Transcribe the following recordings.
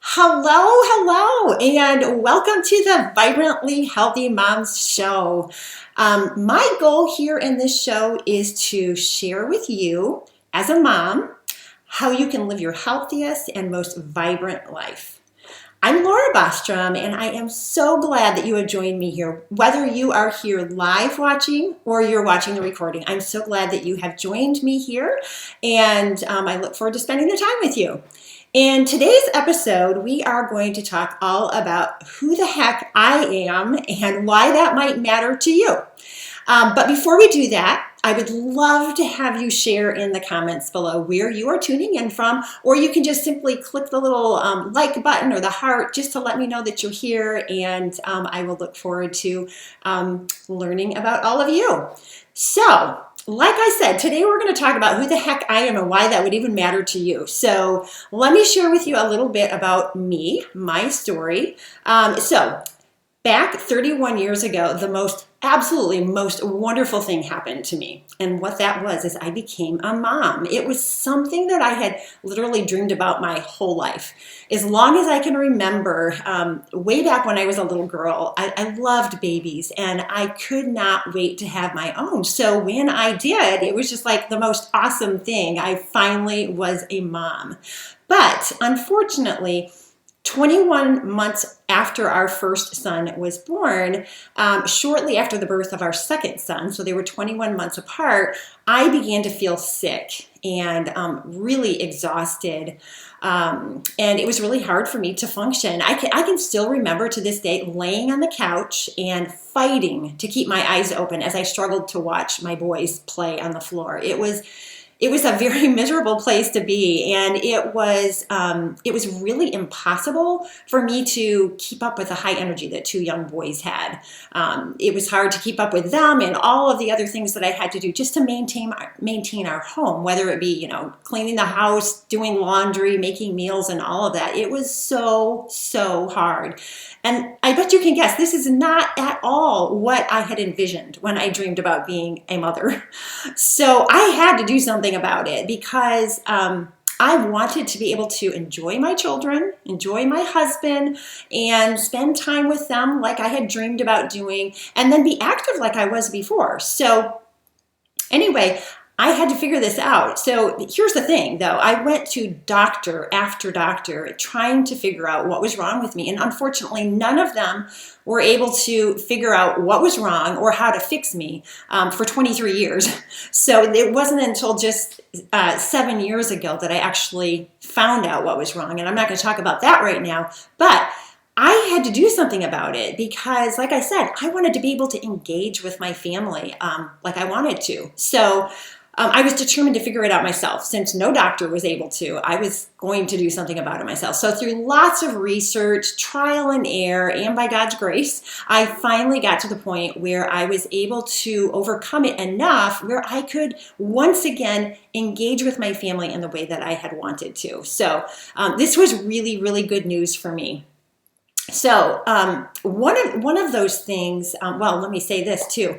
Hello, and welcome to the Vibrantly Healthy Moms Show. My goal here in this show is to share with you, as a mom, how you can live your healthiest and most vibrant life. I'm Laura Bostrom, and I am so glad that you have joined me here. Whether you are here live watching or you're watching the recording, I'm so glad that you have joined me here, and I look forward to spending the time with you. In today's episode, we are going to talk all about who the heck I am and why that might matter to you. But before we do that, I would love to have you share in the comments below where you are tuning in from, or you can just simply click the little like button or the heart just to let me know that you're here, and I will look forward to learning about all of you. So, like I said, today we're going to talk about who the heck I am and why that would even matter to you. So let me share with you a little bit about me, my story. Back 31 years ago, the absolutely most wonderful thing happened to me. And what that was is I became a mom. It was something that I had literally dreamed about my whole life. As long as I can remember, way back when I was a little girl, I loved babies and I could not wait to have my own. So when I did, it was just like the most awesome thing. I finally was a mom. But unfortunately, 21 months after our first son was born, shortly after the birth of our second son, so they were 21 months apart, I began to feel sick and really exhausted. And it was really hard for me to function. I can still remember to this day laying on the couch and fighting to keep my eyes open as I struggled to watch my boys play on the floor. It was a very miserable place to be, and it was really impossible for me to keep up with the high energy that two young boys had. It was hard to keep up with them and all of the other things that I had to do just to maintain our home, whether it be, cleaning the house, doing laundry, making meals, and all of that. It was so hard. And I bet you can guess, this is not at all what I had envisioned when I dreamed about being a mother. So I had to do something about it because I wanted to be able to enjoy my children, enjoy my husband, and spend time with them like I had dreamed about doing, and then be active like I was before. So anyway, I had to figure this out. So here's the thing, though. I went to doctor after doctor trying to figure out what was wrong with me. And unfortunately, none of them were able to figure out what was wrong or how to fix me for 23 years. So it wasn't until just 7 years ago that I actually found out what was wrong. And I'm not going to talk about that right now. But I had to do something about it because, like I said, I wanted to be able to engage with my family like I wanted to. So I was determined to figure it out myself. Since no doctor was able to, I was going to do something about it myself. So through lots of research, trial and error, and by God's grace, I finally got to the point where I was able to overcome it enough where I could once again engage with my family in the way that I had wanted to. So this was really, really good news for me. So one of those things, let me say this too.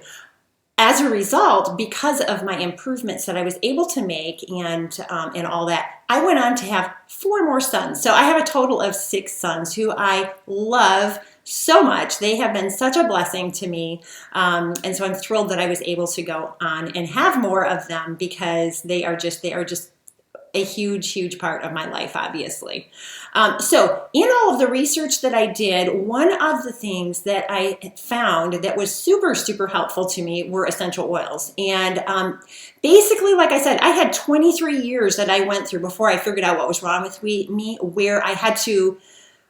As a result, because of my improvements that I was able to make and all that, I went on to have 4 more sons. So I have a total of 6 sons who I love so much. They have been such a blessing to me. And so I'm thrilled that I was able to go on and have more of them because they are just a huge part of my life, obviously. So in all of the research that I did, one of the things that I found that was super helpful to me were essential oils. And basically, like I said, I had 23 years that I went through before I figured out what was wrong with me, where I had to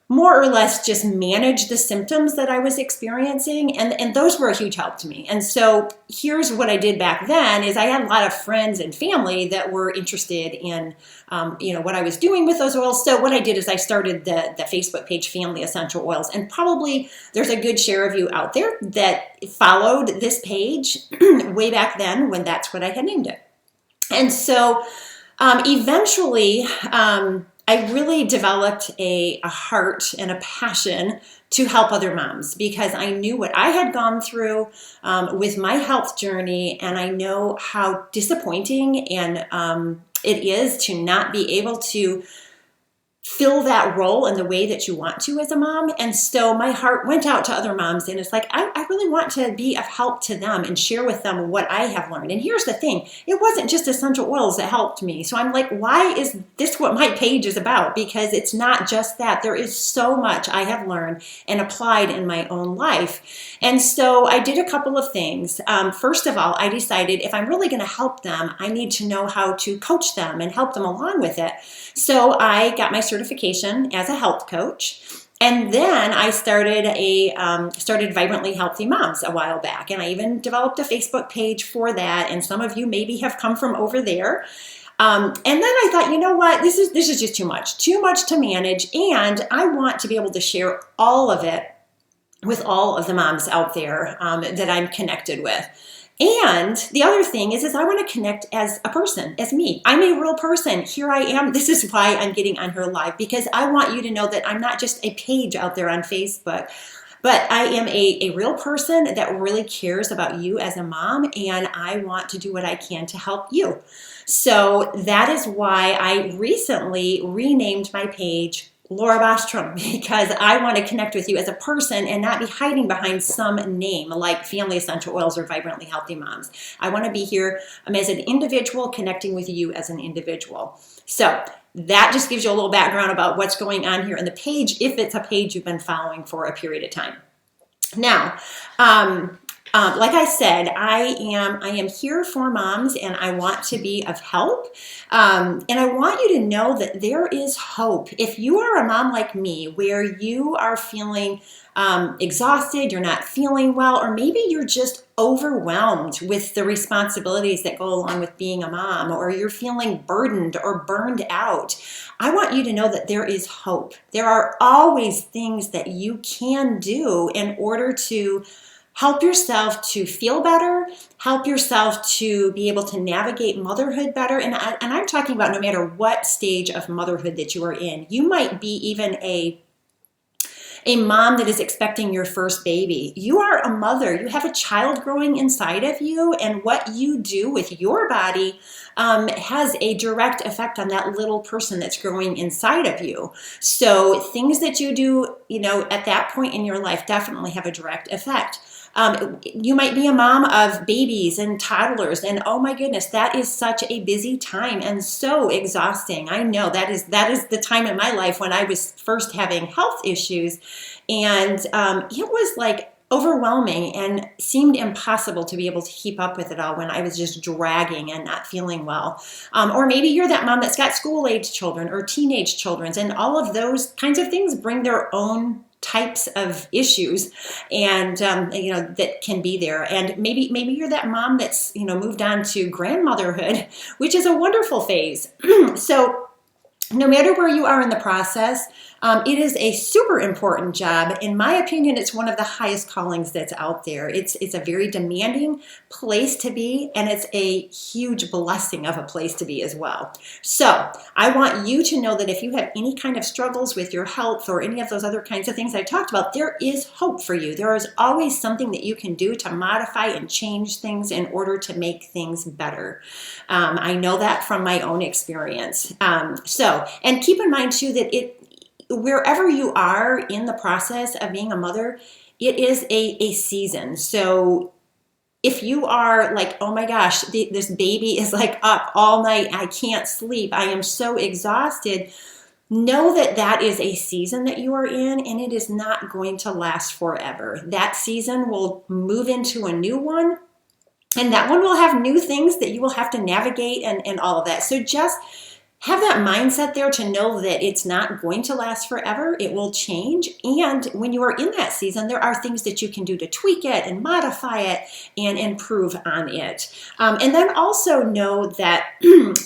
more or less just manage the symptoms that I was experiencing, and those were a huge help to me. And so here's what I did back then is I had a lot of friends and family that were interested in what I was doing with those oils. So what I did is I started the Facebook page Family Essential Oils, and probably there's a good share of you out there that followed this page way back then when that's what I had named it. And so eventually I really developed a heart and a passion to help other moms because I knew what I had gone through with my health journey, and I know how disappointing and it is to not be able to fill that role in the way that you want to as a mom. And so my heart went out to other moms, and it's like, I really want to be of help to them and share with them what I have learned. And here's the thing, it wasn't just essential oils that helped me. So I'm like, why is this what my page is about? Because it's not just that. There is so much I have learned and applied in my own life. And so I did a couple of things. First of all, I decided if I'm really going to help them, I need to know how to coach them and help them along with it. So I got my certification as a health coach. And then I started Vibrantly Healthy Moms a while back. And I even developed a Facebook page for that. And some of you maybe have come from over there. And then I thought, you know what, this is just too much to manage. And I want to be able to share all of it with all of the moms out there that I'm connected with. And the other thing is I want to connect as a person, as me. I'm a real person. Here I am. This is why I'm getting on her live, because I want you to know that I'm not just a page out there on Facebook, but I am a real person that really cares about you as a mom, and I want to do what I can to help you. So that is why I recently renamed my page Laura Bostrom, because I want to connect with you as a person and not be hiding behind some name like Family Essential Oils or Vibrantly Healthy Moms. I want to be here as an individual, connecting with you as an individual. So that just gives you a little background about what's going on here in the page, if it's a page you've been following for a period of time. Now, like I said, I am here for moms, and I want to be of help. And I want you to know that there is hope. If you are a mom like me, where you are feeling exhausted, you're not feeling well, or maybe you're just overwhelmed with the responsibilities that go along with being a mom, or you're feeling burdened or burned out, I want you to know that there is hope. There are always things that you can do in order to help yourself to feel better, help yourself to be able to navigate motherhood better. And I'm talking about no matter what stage of motherhood that you are in. You might be even a mom that is expecting your first baby. You are a mother. You have a child growing inside of you, and what you do with your body has a direct effect on that little person that's growing inside of you. So things that you do, at that point in your life definitely have a direct effect. You might be a mom of babies and toddlers, and oh my goodness, that is such a busy time and so exhausting. I know that is the time in my life when I was first having health issues, and it was like overwhelming and seemed impossible to be able to keep up with it all when I was just dragging and not feeling well. Or maybe you're that mom that's got school-age children or teenage children, and all of those kinds of things bring their own types of issues, and that can be there. And maybe you're that mom that's moved on to grandmotherhood, which is a wonderful phase. So no matter where you are in the process, it is a super important job. In my opinion, it's one of the highest callings that's out there. It's a very demanding place to be, and it's a huge blessing of a place to be as well. So I want you to know that if you have any kind of struggles with your health or any of those other kinds of things I talked about, there is hope for you. There is always something that you can do to modify and change things in order to make things better. I know that from my own experience. And keep in mind too that wherever you are in the process of being a mother, it is a season. So if you are like, oh my gosh, this baby is like up all night, I can't sleep, I am so exhausted, know that that is a season that you are in, and it is not going to last forever. That season will move into a new one, and that one will have new things that you will have to navigate and all of that. So just have that mindset there to know that it's not going to last forever. It will change. And when you are in that season, there are things that you can do to tweak it and modify it and improve on it. And then also know that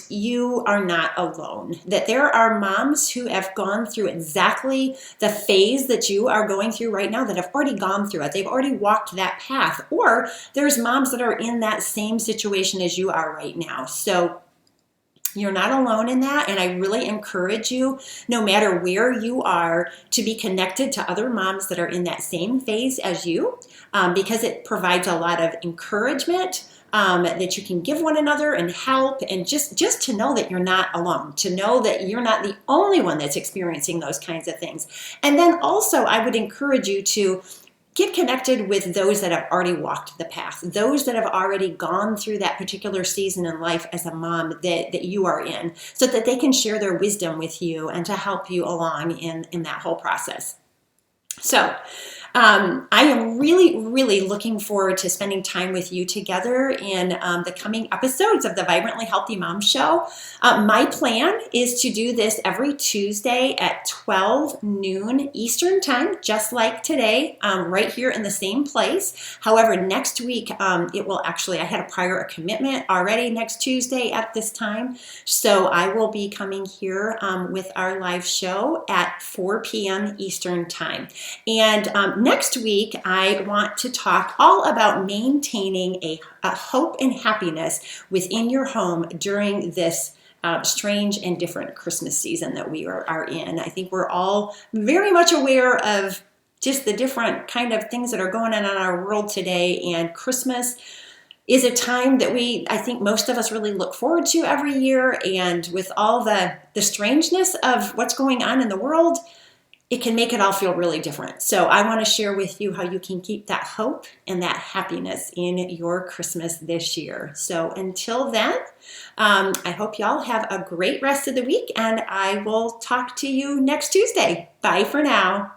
you are not alone, that there are moms who have gone through exactly the phase that you are going through right now, that have already gone through it. They've already walked that path. Or there's moms that are in that same situation as you are right now. So you're not alone in that, and I really encourage you, no matter where you are, to be connected to other moms that are in that same phase as you, because it provides a lot of encouragement, that you can give one another and help, and just to know that you're not alone, to know that you're not the only one that's experiencing those kinds of things. And then also, I would encourage you to get connected with those that have already walked the path, those that have already gone through that particular season in life as a mom that you are in, so that they can share their wisdom with you and to help you along in that whole process. So I am really, really looking forward to spending time with you together in the coming episodes of the Vibrantly Healthy Mom Show. My plan is to do this every Tuesday at 12 noon Eastern Time, just like today, right here in the same place. However, next week, it will actually, I had a prior commitment already next Tuesday at this time. So I will be coming here with our live show at 4 p.m. Eastern Time. And next week, I want to talk all about maintaining a hope and happiness within your home during this strange and different Christmas season that we are in. I think we're all very much aware of just the different kind of things that are going on in our world today, and Christmas is a time that I think most of us really look forward to every year, and with all the strangeness of what's going on in the world, it can make it all feel really different. So I want to share with you how you can keep that hope and that happiness in your Christmas this year. So until then, I hope y'all have a great rest of the week, and I will talk to you next Tuesday. Bye for now.